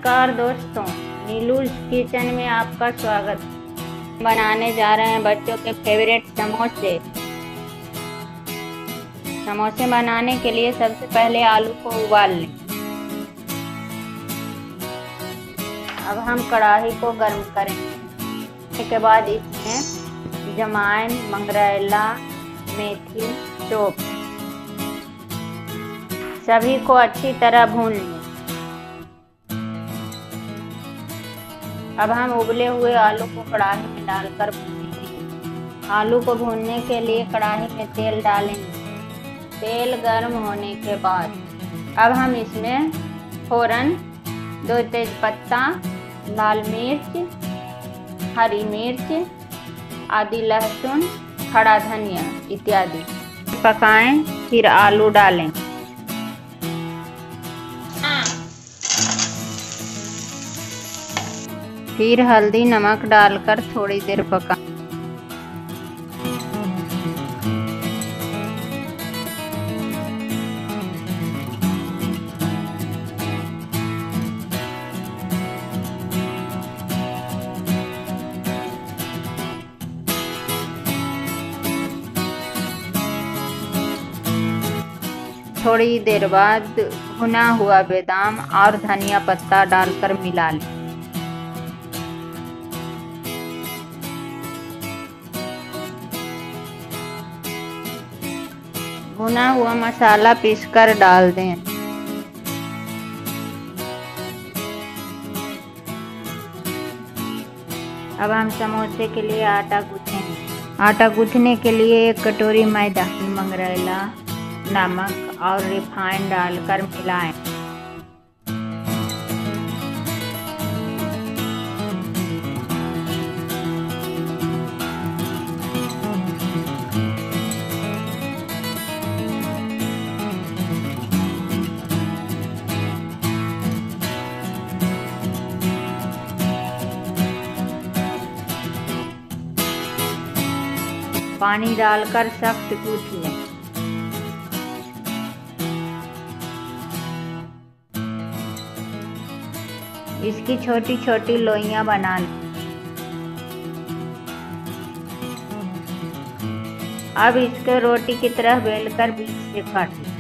नमस्कार दोस्तों, नीलू's किचन में आपका स्वागत। बनाने जा रहे हैं बच्चों के फेवरेट समोसे। समोसे बनाने के लिए सबसे पहले आलू को उबाल लें। अब हम कढ़ाई को गर्म करेंगे। इसके बाद इसमें जमाइन, मंगरेला, मेथी, सौंफ सभी को अच्छी तरह भून लें। अब हम उबले हुए आलू को कढ़ाई में डालकर भूनेंगे। आलू को भूनने के लिए कढ़ाई में तेल डालेंगे। तेल गर्म होने के बाद अब हम इसमें फ़ौरन 2 तेज़पत्ता, लाल मिर्च, हरी मिर्च, आदि लहसुन, खड़ा धनिया इत्यादि पकाएं। फिर आलू डालें। फिर हल्दी नमक डालकर थोड़ी देर पकाएं। थोड़ी देर बाद भुना हुआ बादाम और धनिया पत्ता डालकर मिला लें। भुना हुआ मसाला पीसकर डाल दें। अब हम समोसे के लिए आटा गूँथेंगे। आटा गूँथने के लिए 1 कटोरी मैदा, मंगरेला, नमक और रिफाइंड डालकर मिलाएं। पानी डालकर सख्त गूँथ लें। इसकी छोटी छोटी लोइयां बना लें। अब इसको रोटी की तरह बेलकर बीच से काट लें।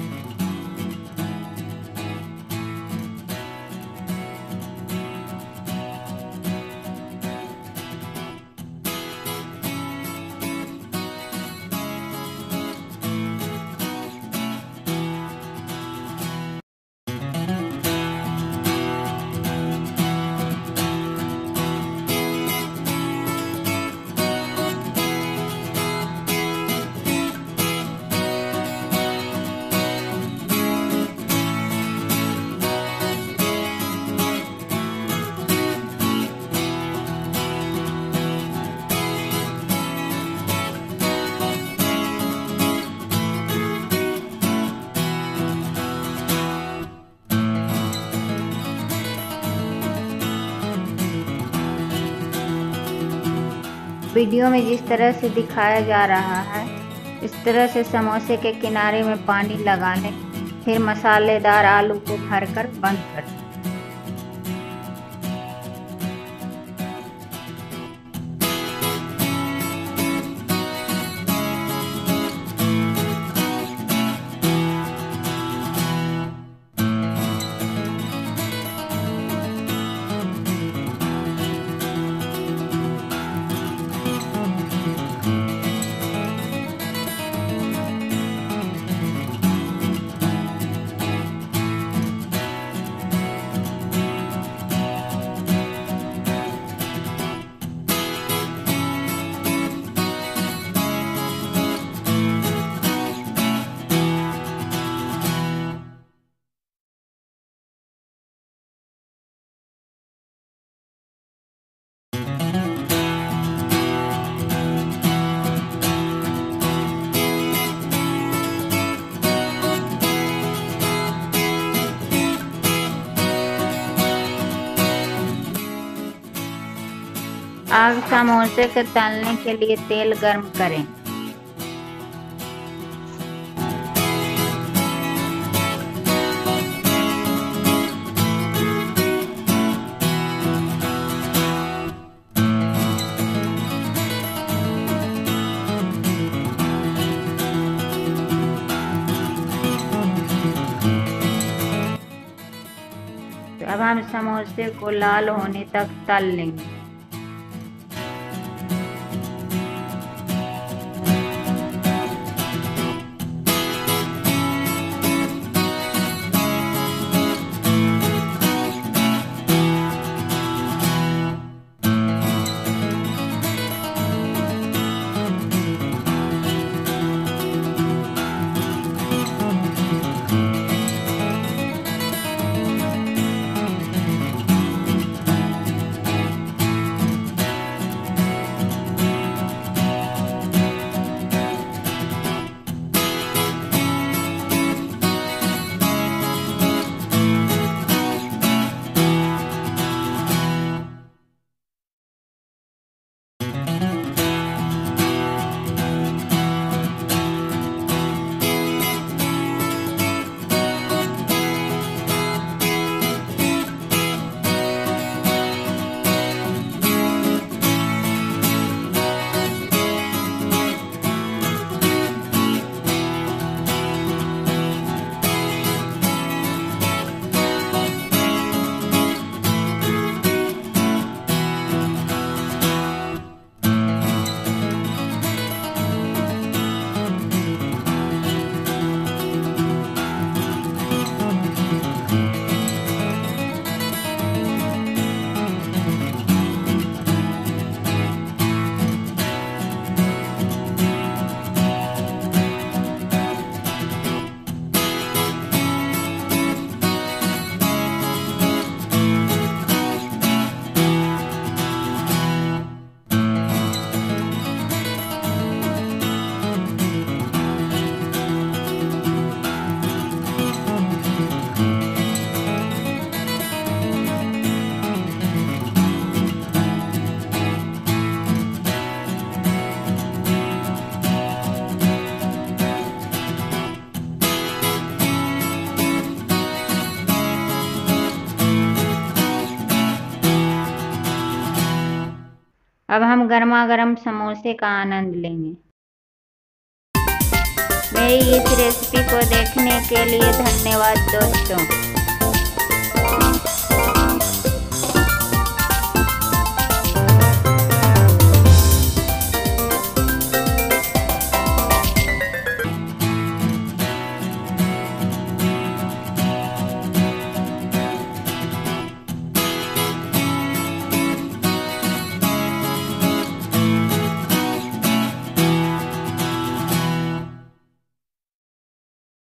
वीडियो में जिस तरह से दिखाया जा रहा है, इस तरह से समोसे के किनारे में पानी लगा लें। फिर मसालेदार आलू को भरकर बंद कर दें। अब समोसे के तलने के लिए तेल गर्म करें। अब हम समोसे को लाल होने तक तल लेंगे। अब हम गर्मा गर्म समोसे का आनंद लेंगे। मेरी इस रेसिपी को देखने के लिए धन्यवाद दोस्तों।